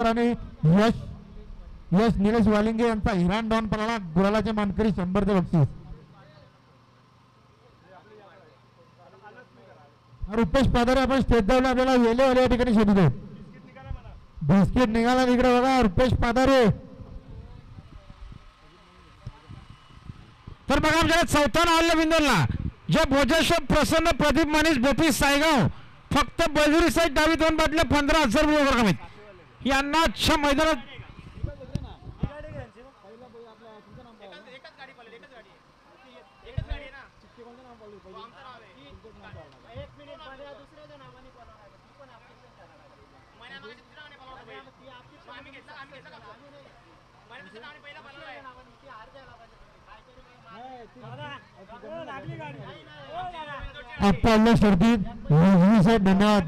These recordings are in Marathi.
आणि यश यश निलेश वालिंगे यांचा इराण डॉन पळाला गुलालाचे मानकरी 100चे बक्षीस. रुपेश पादारे आपण स्टेज जाऊन आपल्याला वेलेवाले या ठिकाणी शोधतो. बिस्किट निघाला तिकडे बघा रुपेश पादारे. तर बघा आमच्या चौथा नावला बिंदोला जे भोजेश्वर प्रसन्न प्रदीप मनीष गोपी सायगाव फक्त बजुरी साईड डावी 2 बाटल्या 15,000 रुपये रकमेत यांना अच्छा मैदानात आपल्या शर्तीत साहेब धन्यवाद.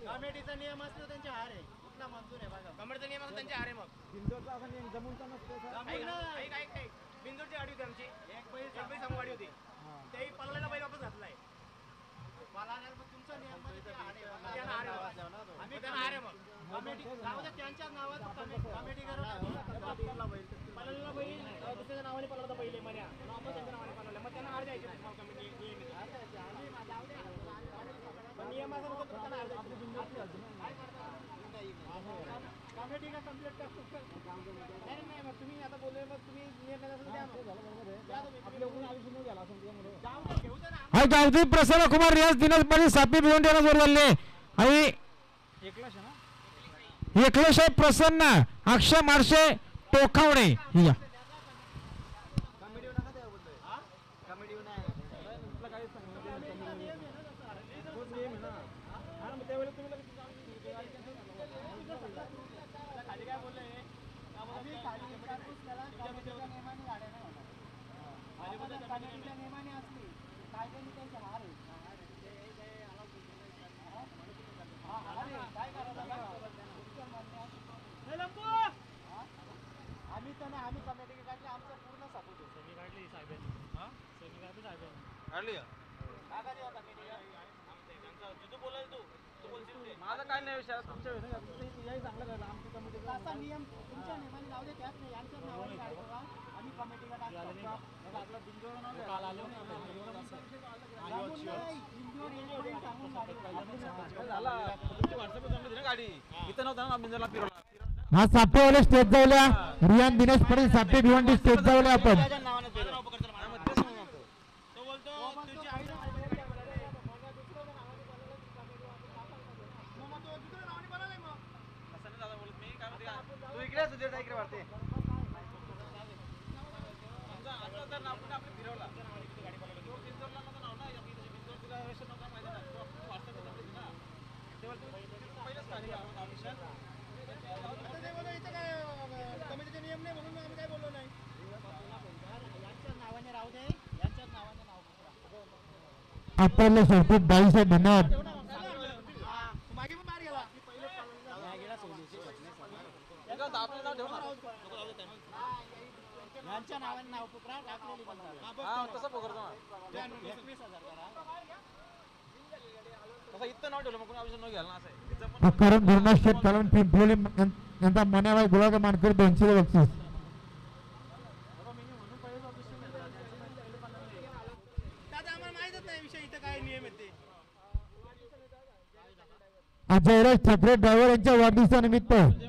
कमिटीचा नियम असतो त्यांचे हार आहे कुठला मंजूर आहे बघा कमिटीचा नियम असतो त्यांचे हार आहे. मग बिंदूरचा असा नियम जमूनचा नसतो काय बिंदूरची गाडी होती आमची एक बैल समोर गाडी होती तेही पळायला बैल वापस घातलाय पळायला मग तुमचा नियम मध्ये ते हार आहे आम्ही त्यांना हार आहे मग कमिटी नाव त्यांच्याच नावात कमिटी करून पळालेला बैल दुसऱ्या नावाने पळाला पहिले मर्या वापस त्यांच्या नावाने पळाला मग त्यांना हार द्यायचे कमिटी नियम असा होता त्यांना हार द्यायचे कमिटी का कंप्लीट करतो नाही मग तुम्ही आता बोलले मग तुम्ही निर्णय हा गावठी प्रसन्न कुमार रियाज दिनेश पाटील सापी भिवंडीला जोर झाले आणि एकलश प्रसन्न अक्षय मार्शे टोकावणे या आम्ही कमिटी काढली आमचा पूर्ण सपोर्ट होतो मी काढली साहेबांनी सेमी काढली साहेबांनी काढली का काढली होता कमिटी त्यांचा तू बोलायला तू बोलशील ते माझा काय नाही विषय तुमच्या याही चांगलं झालं आमची कमिटी असा नियम तुमच्या नियमाने लावले त्यात नाही यांच्या नावाने काढू बघा आम्ही कमिटीला टाकतो आपला बिंदू काल आलो झाला तुमची व्हॉट्सअपवर जमली ना गाडी इथं नव्हता ना बिंदूला फिरवला हा सापेवाले स्टेज जाऊल्या रियान दिनेश पाटील सापे भिवंडी स्टेज जाऊल्या आपण कमिटीचे नियम नाही म्हणून आम्ही काय बोललो नाही यांच्या नावाने राहू दे यांच्याच नावाने नाव आपल्या शर्तीत 22 धन्यवाद. मागे पण बाहेर गेला यांच्या नावाने नाव पुकरा टाकलेली तसं पकडतो 21,000 करा इथं नाव ठेवलं मग कोणी आयुष्य न घ्यायला असं कारण गुरुनाथ शेठ कलम पिंपलोली यांचा मन्याबाई गुलाबाचा मानकरी 200 बक्षीस. दादा आम्हाला माहितच नाही विषय इथं काय नियम आहेत ते. जयराज ठाकरे ड्रायव्हर यांच्या वाढदिवसानिमित्त